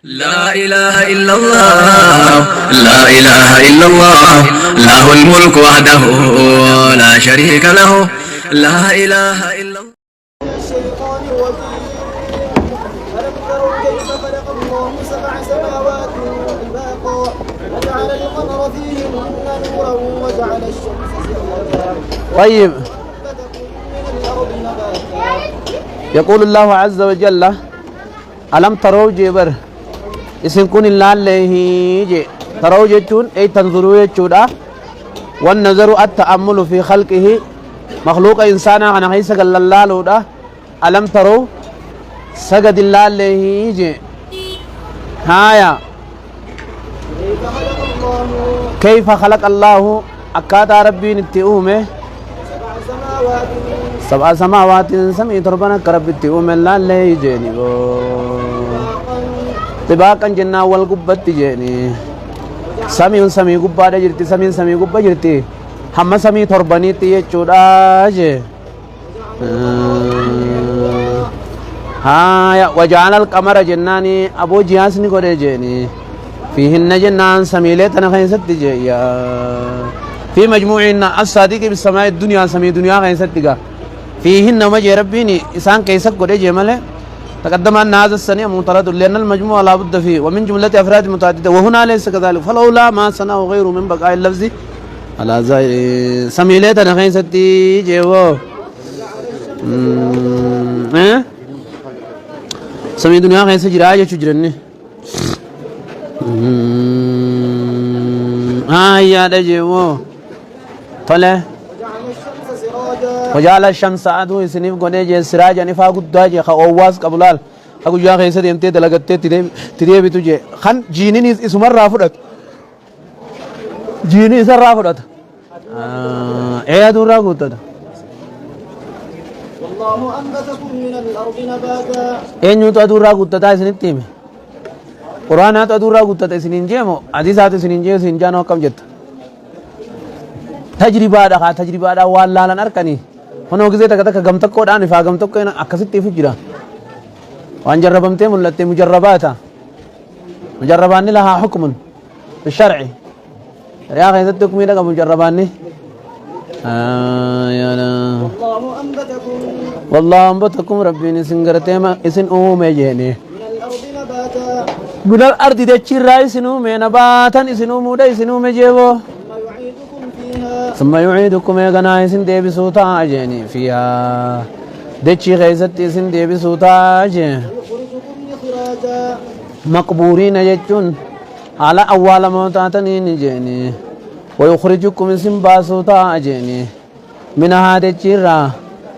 لا إله إلا الله لا إله إلا الله له الملك وحده لا شريك له لا إله إلا الله. الشيطان الرجيم. ألم تروا كيف خلق الله سبع سماوات طباقا وجعل القمر فيهن نورا وجعل الشمس سراجا طيب. وأنبتكم من الأرض نباتا. يقول الله عز وجل ألم تروا جبر اسم كن الله عليه جي تروا جتون أي تنظروا جتودا والنظر التأمل في خلقه مخلوق إنسانا عن حيث قال الله لودا ألم تروا سجد الله عليه جي هايا كيف خلق الله كيف خلق الله أكاتا ربي نتئومه سبع سماوات سبع سماوات سمي تربنا كرب التئوم الله عليه جيني طباقا جنا والقبة جيني سمي قبة جرتي سمي قبة جرتي هم سمي تربني تيجودا جي هايا وجعل القمر جناني أبو جياسني قد جيني فيهن جنان سميلتنا خيست جيا في مجموعنا الصادق بالسماء الدنيا سمي دنيا خيست فيهن مجي ربيني إسان كيسك قد جيماله تقدم أن هذا السنة مطرد لأن المجموع لا بد فيه ومن جملة أفراد متعددة وهنا ليس كذلك فلولا ما صنعه غيره من بقاء اللفظ على زائر سميلتنا خيست جيو سمي دنيا خيست جراجة شجرني يا دجيو طلع وجعل الشمس سراجا وجعل الشمس عدو سنيف غنيجي سراجا نفا قداجي خواواز قبلال اكو جا خيسه دمتي دلغتي تدي بتوجي خن جينين اسمر رافدت جيني سر رافدت ايه دورا غوتد والله أنبتكم من الأرض نباتا. اينو تو دورا غوتتا سنتيم قرآن تو دورا غوتتا سنينجيمو حديثات سنينجي سنجانو كم جت تجربة دا تجربة دا والله لن أركني هنو كذا تكذا كم تكو دان فا كم تكو أنا أكسيت في جرا وان جربمتي ملتي مجرباتا مجرباني لها حكم الشرعي يا أخي إذا تكمل لك مجرباني يا لا والله أنبتكم والله أنبتكم ربي نسنجرتي ما إسن أومي جيني من الأرض نباتا من الأرض دتشيرا إسن أومي نباتا إسن أومودا إسن أومي جيبو ثم يعيدكم فيها ثم يعيدكم يا غناي سن ديبي سوتا جيني فيها دتشي غيزت سن ديبي سوتا جي ويخرجكم إخراجا مقبورين جتون على أول موتاتنين جيني ويخرجكم سن باسوتا جيني من هذا الشيرا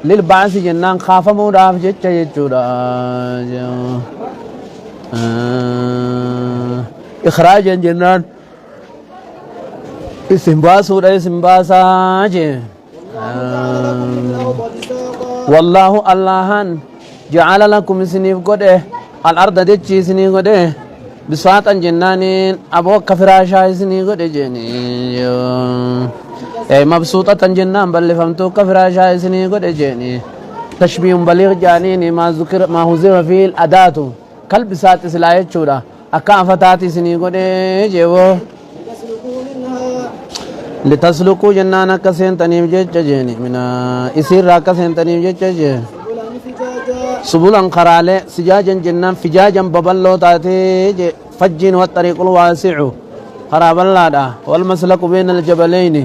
للبعث جنان خاف موداف جتشا جتشورا إخراجا جنان اسم باسودا اسم باسا جي الأرض بساطا والله اللهان جعل لكم سنيف قده الأرض دتشي سنيف قده بساطا جنانين أبوك فراشا سنيف قده جيني أي مبسوطة جنان بل فهمتو كفراشا سنيف قده جيني تشبيه بليغ جانيني ما ذكر ما هزر فيه الأداة كلب سات سلاية شورا أكا فتاتي سنيف قده جيو تسلكوا منها لتسلكوا جنانا كسين تنيم جيجا جيني منا إسير راكا سين تنيم جيجا جي سبلا فجاجا سبولا خرالي سجاجا جنان فجاجا ببلو تاتي جي فجين والطريق الواسع خراب الله دا والمسلك بين الجبلين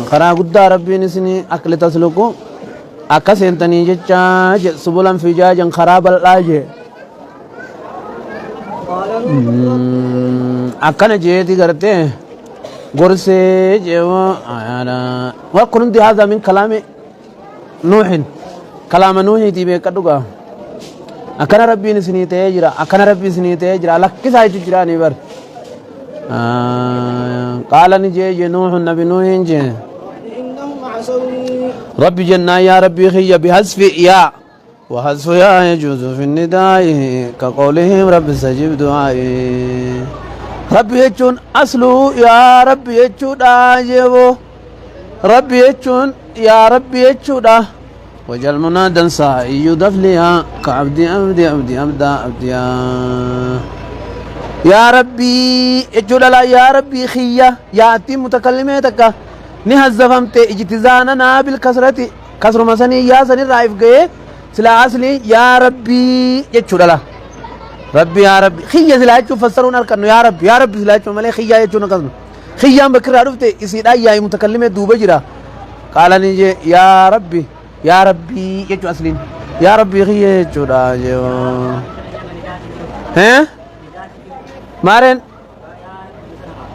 خرا قد ربي نسني أكل تسلكوا أكا سين تنيم جيجا جي سبولا فجاجا خراب الله جي قال أكنا جيتي करते غرسي جو وكنت هذا من كلام نوح كلام نوح تيبي كدوغا أكنا ربي نسني تيجرا أكنا ربي نسني تيجرا لك كيسا يجراني بر قال نجي نوح النبي نوح جي إنهم عصوني ربي جنا يا ربي خي بحذف يا وحذف يا يجوز في النداء كقولهم رب استجب دعائي ربي يجون أصله يا ربي يجون آجيبو ربي يجون يا ربي يجون وجل منادا سائي يضاف لها كعبدي عبدي عبدي عبدا عبديا يا ربي اجل لا يا ربي خيا ياتي متكلمتك نهزفمت اجتزاننا بالكسرة كسر مسني يا سني رايف جي سلا اصلي يا ربي اجل لا ربي يا ربي خيا سلا اجل فسرون الكنو يا ربي سلا اجل ملي خيا اجل نقصن خيا بكر عرفت يسيد يا متكلمة دوبة جرا قال نجي يا ربي يجو أسلين يا ربي خيه يجو راجو ها مارن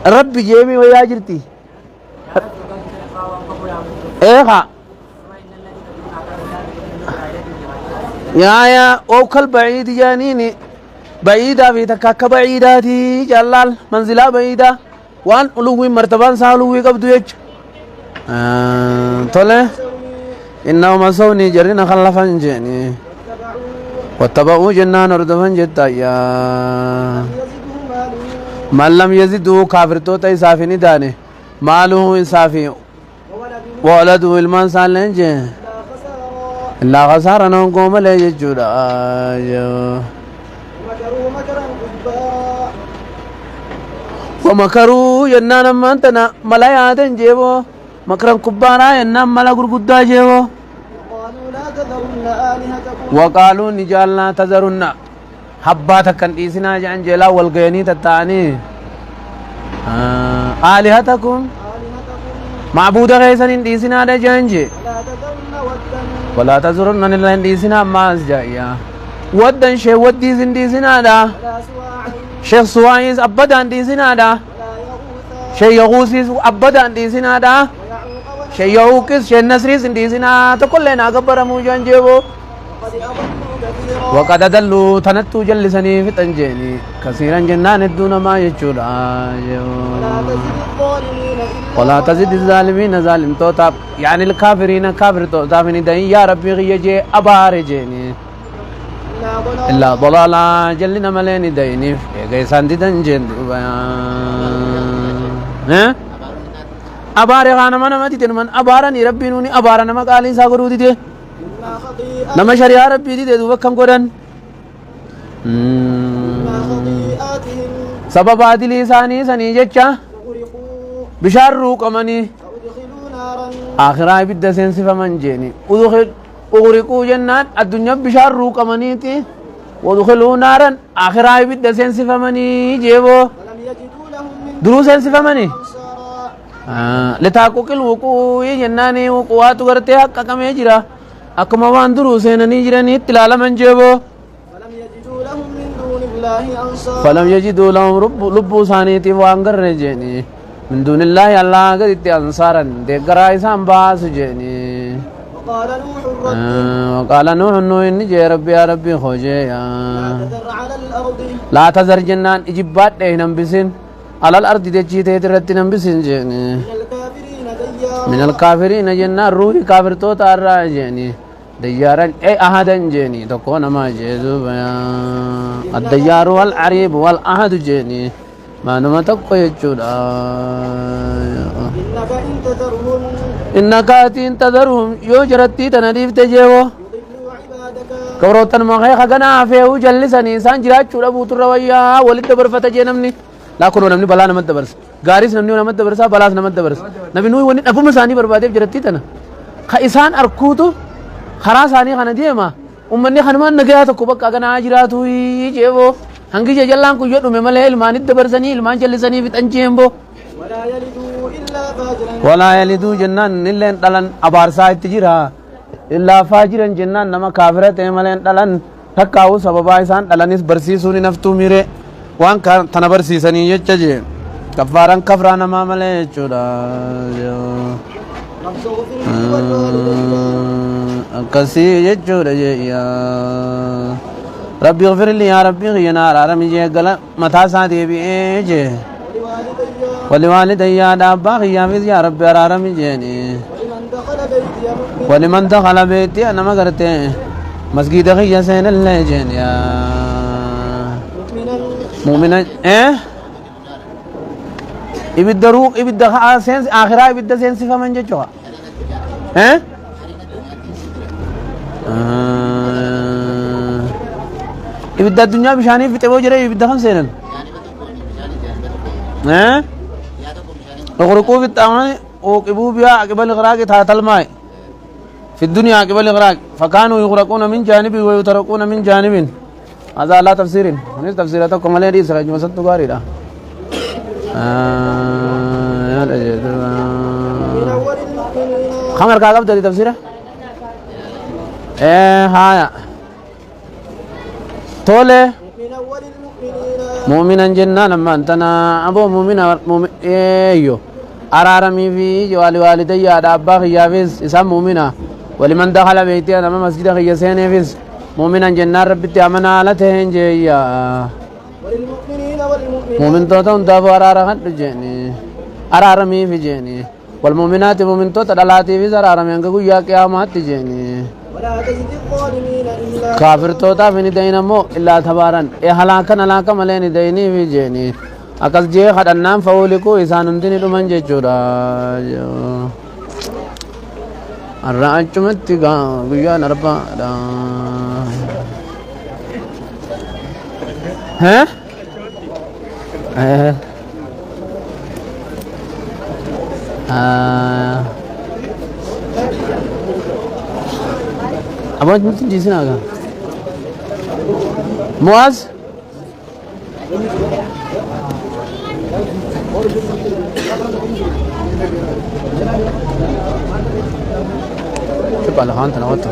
ربي جيمي ويا جرتي ايه يا او كل بعيد جانيني بعيدة في تكاك بعيداتي جلال منزلة بعيدة وان علوي مرتبان سالوي قبضو يج طلع إنهم سوني جرين خلفا جاني واتبعوا جنان اردفا جتا يا من لم يزدوا كافر توتا إسافي نداني ماله إسافي وولده المان سالين جي إلا خسارة نوم لي ججودا ومكروا جنان من تنا ملايات جيبو مكرم كبارا ينام ملا غرغدا جيو وقالوا نجالنا تذرن حبات كان ديسنا جان جلا والغيني تتاني آلهتكم معبود غيسن ديسنا ده جانجي ولا تذرن نلن ديسنا ماز جايا ودن شي ودي زين ديسنا ده شيخ سوايز ابدا ديسنا ده شيخ يغوسيس ابدا ديسنا ده شيء يوكس شيء نسري سنديسنا تقولنا قبر موجان جيبو وقد دلوا تنتو جلسني في تنجيني كثيرا جنان الدون ما يجول ولا تزد الظالمين ظالم توتاب يعني الكافرين كافر توتاب ندين يا ربي غيجي أبار جيني إلا ضلالا جلنا مليني ديني غيسان دي تنجين ها أبارة خانة من ما تيجي من أبارة ني ربي نوني أبارة نما قالين ساقرو دي نما شريعة ربي دي دو بكم قرن سبب عدل إساني سني جتشا بشار روك أماني آخرة بدأ سنسي فمن جيني أغرقوا جنات الدنيا بشار روك أماني تي ودخلوا نارا آخرة بدأ سنسي فمني جيبو درو سنسي فمني لتحقق الوقوع جناني وقوات غرتي حق كم يجرا أكما واندرو سينني جراني تلالا من جيبو فلم يجدوا لهم لبو سانيتي وانغر رجيني من دون الله الله قد أنصارا دقرا إسان باس جيني وقال نوح إني جي ربي يا ربي خوجي لا تذر جنان إجبات دينام بسين على الأرض تجي تهترت نبسين جاني من الكافرين جنة روحي كافر توت أرى جاني ديارا أي أحدا جاني تكون ما جيزو بيا الديار والعريب والأحد جاني ما نما تقوى يجود إنك إن تذرهم يوجرتي تناديف تجيو كوروتن مخيخ غنا فيه جلسني سانجرات شورا بوتر ويا ولد برفت جنمني لا كونو نمني بلا نمت دبرس غاريس نمني نمت دبرسا بلاس نمت دبرس نبي نوي وني ابو مساني بربادي جرتي تنا خيسان اركوتو خراساني خنا ديما امني خنمان نغيا تو بك غنا جراتو يجيبو هنگي جلان كو يدو ممله المان دبرسني المان جلسني في تنجيمبو ولا يلدو جنان نلن دلن ابارسا تجرا الا فاجرا جنان نما كافرت ملن دلن تکاو سببا انسان دلنس برسيسوني نفتو ميره وان كان تنبرسي سني يججي كفاران كفرانا ما ملي چودا كسي يجودا يا ربي اغفر لي يا ربي غينا رامي جي غلا متا سادي بي جي ولوالدي يا دابا يا يا ربي رامي جيني ولمن دخل بيتي انا ما قرته مسجد غيا سين الله جين يا مؤمنا ibidda ruuq ibidda seensi akhiraa ibidda seensifaman jechuudha إبدا الدنيا بشاني في تبو جري إبدا خم سنن يغرقوا في الطعام وقبوا بها قبل الغراق تحت الماء في الدنيا قبل الغراق فكانوا يغرقون من جانب ويتركون من جانب هذا لا تفسير من تفسيراتكم على دي سراج مسد غاري لا خمر كاغب دي تفسيره هايا تولي من أول المؤمنين مؤمنا جنة لما انتنا أبو مؤمنا ايو أرارمي في جوالي والدي أبا خيافيز إسام مؤمنا ولمن دخل بيتي أنا مسجد خيسين فيز مؤمنا جنة ربتي أمنا على تهين جيا وللمؤمنين والمؤمنات مؤمن توتون دابو أرارخت جيني أرارمي في جيني والمؤمنات مؤمن توت دلاتي في أرارمي أنكو يا قيامات جيني ولا تزد الظالمين إلا كافر توتا فيني دينا مو إلا تبارن إيه هلاكا مليني ديني في جيني أكل جي خد النام فوليكو إسان انديني دمان جي چورا الرأي چمتي غيا نربا ها أبغى ممكن جيسنا أجا مواز شوف على خان تناوته